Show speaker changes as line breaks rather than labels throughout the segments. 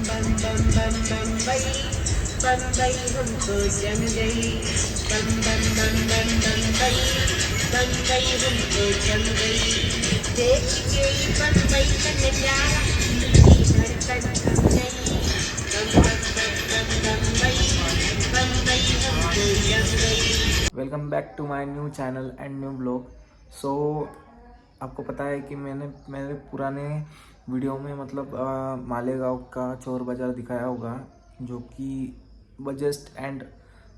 बम बम बम बम्बई बम्बई हमको जम गई बम बम बम बम बम्बई बम्बई हमको जम गई देख के बम्बई का नजारा धड़कन थम गई बम बम बम बम बम्बई बम्बई हमको जम गई।
Welcome back to my new channel and new blog. So आपको पता है कि मैंने मेरे पुराने वीडियो में मतलब मालेगांव का चोर बाज़ार दिखाया होगा, जो कि बजट एंड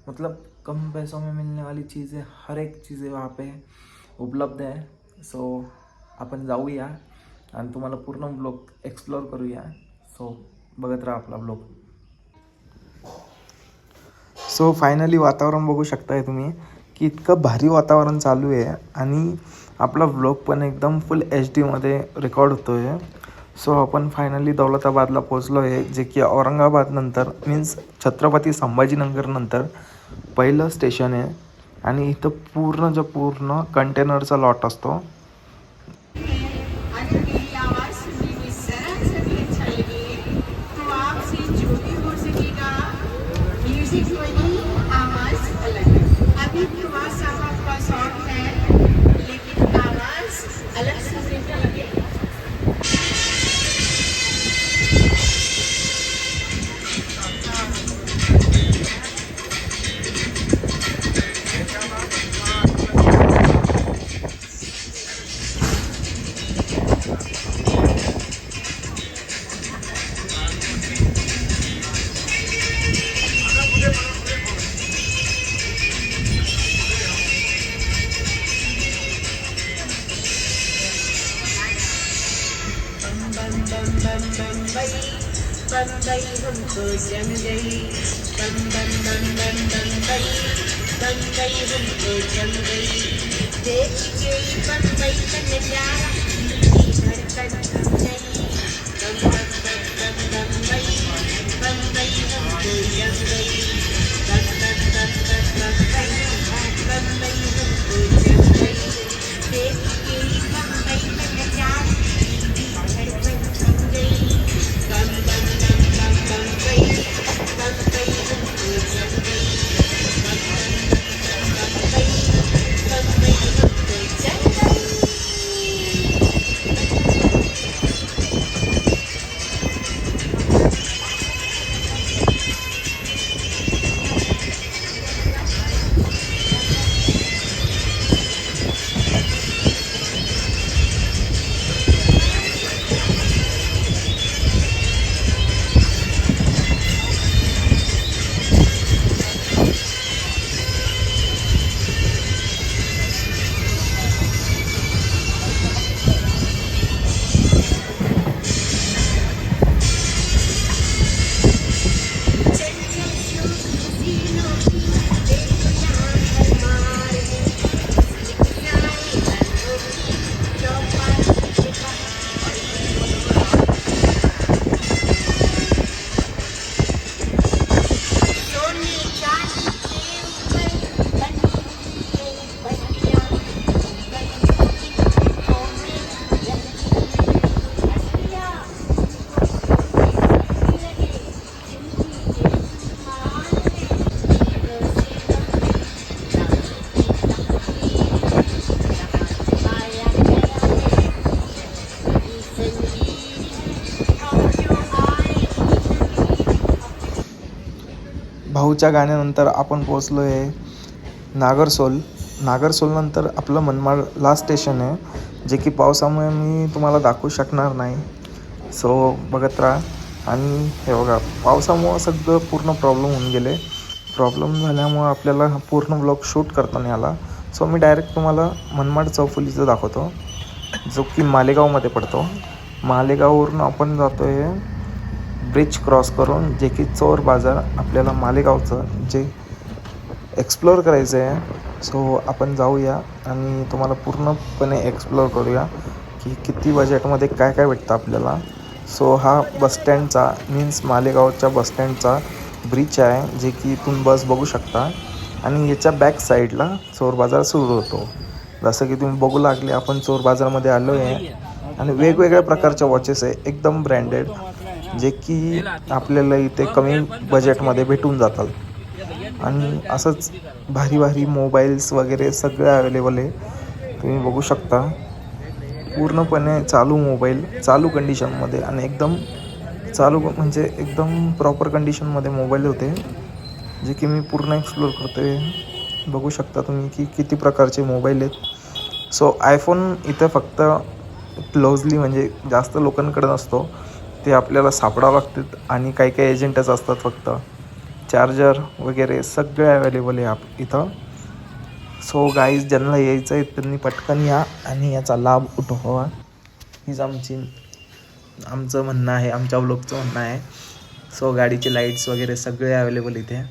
मतलब कम पैसों में मिलने वाली चीज़ें, हर एक चीज़ें वहाँ पे उपलब्ध है। सो आपण जाऊया आणि तुम्हाला पूर्ण ब्लॉग एक्सप्लोर करूया। सो बघत राहा आपला ब्लॉग। सो फायनली वातावरण बघू शकताय तुम्ही की इतकं भारी वातावरण चालू आहे आणि आपला व्लॉग पण एकदम फुल HD मध्ये रेकॉर्ड होतो आहे। सो आपण फायनली दौलताबादला पोचलो आहे, जे की औरंगाबाद नंतर मीन्स छत्रपती संभाजीनगर नंतर पहिलं स्टेशन आहे आणि इथं पूर्ण कंटेनरचा लॉट असतो।
बम्बई हमको जम गई बम बम बम बम बम्बई बम्बई हमको जम गई देख के बम्बई का नजारा धड़कन थम गई बम बम बम बम बम्बई बम्बई हमको जम गई बम बम बम बम बम्बई बम्बई हमको जम गई देख के बम्बई का नजारा धड़कन थम गई बम बम
भाऊच्या गाण्यानंतर आपण पोचलो आहे नागरसोल नंतर आपलं मनमाड लास्ट स्टेशन आहे, जे की पावसामुळे मी तुम्हाला दाखवू शकणार नाही। सो बघत राहा। आणि हे बघा, पावसामुळं सगळं पूर्ण प्रॉब्लेम होऊन गेले। प्रॉब्लेम झाल्यामुळं आपल्याला पूर्ण ब्लॉग शूट करता नाही आला। सो मी डायरेक्ट तुम्हाला मनमाड चौफुलीचं दाखवतो, जो की मालेगावमध्ये पडतो। मालेगाववरून आपण जातो आहे ब्रिज क्रॉस करून, जे की चोर बाजार आपल्याला मालेगावचं जे एक्सप्लोअर करायचं आहे। सो आपण जाऊया आणि तुम्हाला पूर्णपणे एक्सप्लोअर करूया की किती बजेटमध्ये काय काय भेटतं आपल्याला। सो हा बसस्टँडचा मीन्स मालेगावच्या बसस्टँडचा ब्रिज आहे, जे की इथून बस बघू शकता आणि याच्या बॅक साईडला चोर बाजार सुरू होतो। जसं की तुम्ही बघू लागले, आपण चोर बाजारमध्ये आलो आहे आणि वेगवेगळ्या प्रकारच्या वॉचेस आहे, एकदम ब्रँडेड जे की आपल्याला इथे कमी बजेटमध्ये भेटून जातात. आणि असंच भारी भारी मोबाईल्स वगैरे सगळे अवेलेबल आहे. तुम्ही बघू शकता पूर्णपणे चालू मोबाईल, चालू कंडिशनमध्ये आणि एकदम चालू म्हणजे एकदम प्रॉपर कंडिशनमध्ये मोबाईल होते, जे की मी पूर्ण एक्सप्लोर करतो आहे. बघू शकता तुम्ही की किती प्रकारचे मोबाईल आहेत. सो आयफोन इथं फक्त क्लोजली म्हणजे जास्त लोकांकडे नसतो, ते आपल्याला सापडावं लागतात आणि काही काही एजंटच असतात. फक्त चार्जर वगैरे सगळे अवेलेबल आहे इथं. सो गाईज, ज्यांना यायचं आहे त्यांनी पटकन या आणि याचा लाभ उठवावा. हीच आमचं म्हणणं आहे, आमच्या व्लॉगचं म्हणणं आहे. सो गाडीचे लाईट्स वगैरे सगळे अवेलेबल इथे.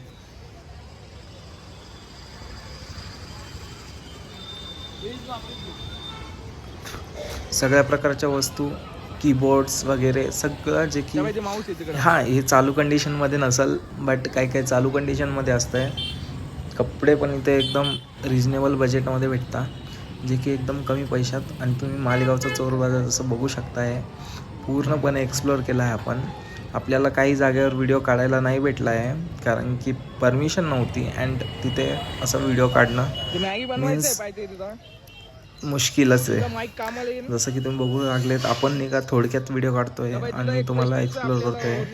सगळ्या प्रकारच्या वस्तू, कीबोर्ड्स वगैरे सगळं, जे की हां हे चालू कंडिशनमध्ये नसेल, बट काही काही चालू कंडिशनमध्ये असतं आहे. कपडे पण इथे एकदम रिजनेबल बजेटमध्ये भेटतात, जे की एकदम कमी पैशात. आणि तुम्ही मालेगावचा चोर बाजार जसं बघू शकताय, पूर्णपणे एक्सप्लोअर केला आहे आपण. आपल्याला काही जागेवर व्हिडिओ काढायला नाही भेटला आहे, कारण की परमिशन नव्हती. अँड तिथे असं व्हिडिओ काढणं मीन्स मुश्किलच आहे. जसं की तुम्ही बघू लागलेत, आपण नाही का थोडक्यात व्हिडिओ काढतोय आणि तुम्हाला एक्सप्लोअर करतोय.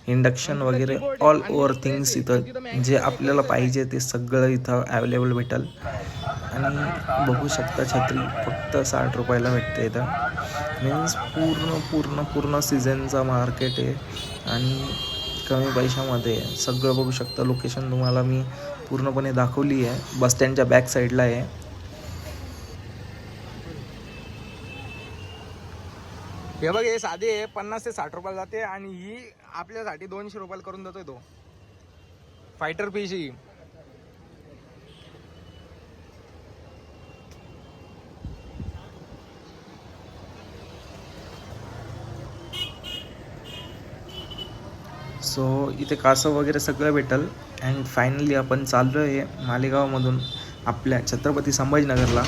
इंडक्शन वगैरे ऑल ओव्हर थिंग्स इथं जे आपल्याला पाहिजे ते सगळं इथं अवेलेबल भेटेल. आणि बघू शकता छत्री फक्त 60 रुपयाला भेटते इथं. मीन्स पूर्ण सीझनचा मार्केट आहे आणि कमी पैशामध्ये सगळं बघू शकता. लोकेशन तुम्हाला मी पूर्णपणे दाखवली आहे, बसस्टँडच्या बॅक साईडला आहे.
हे बघ, हे साधे 50 ते 60 रुपयाला जाते आणि ही आपल्यासाठी 200 रुपयाला करून देतोय तो फायटर फिश ही.
सो इथे कासव वगैरे सगळं भेटेल. अँड फायनली आपण चाललो आहे मालेगावमधून आपल्या छत्रपती संभाजीनगरला.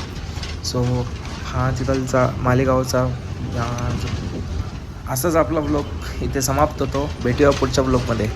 सो हा तिथलचा मालेगावचा असाच आपला ब्लॉग इथे समाप्त होतो. भेटूया पुढच्या ब्लॉगमध्ये.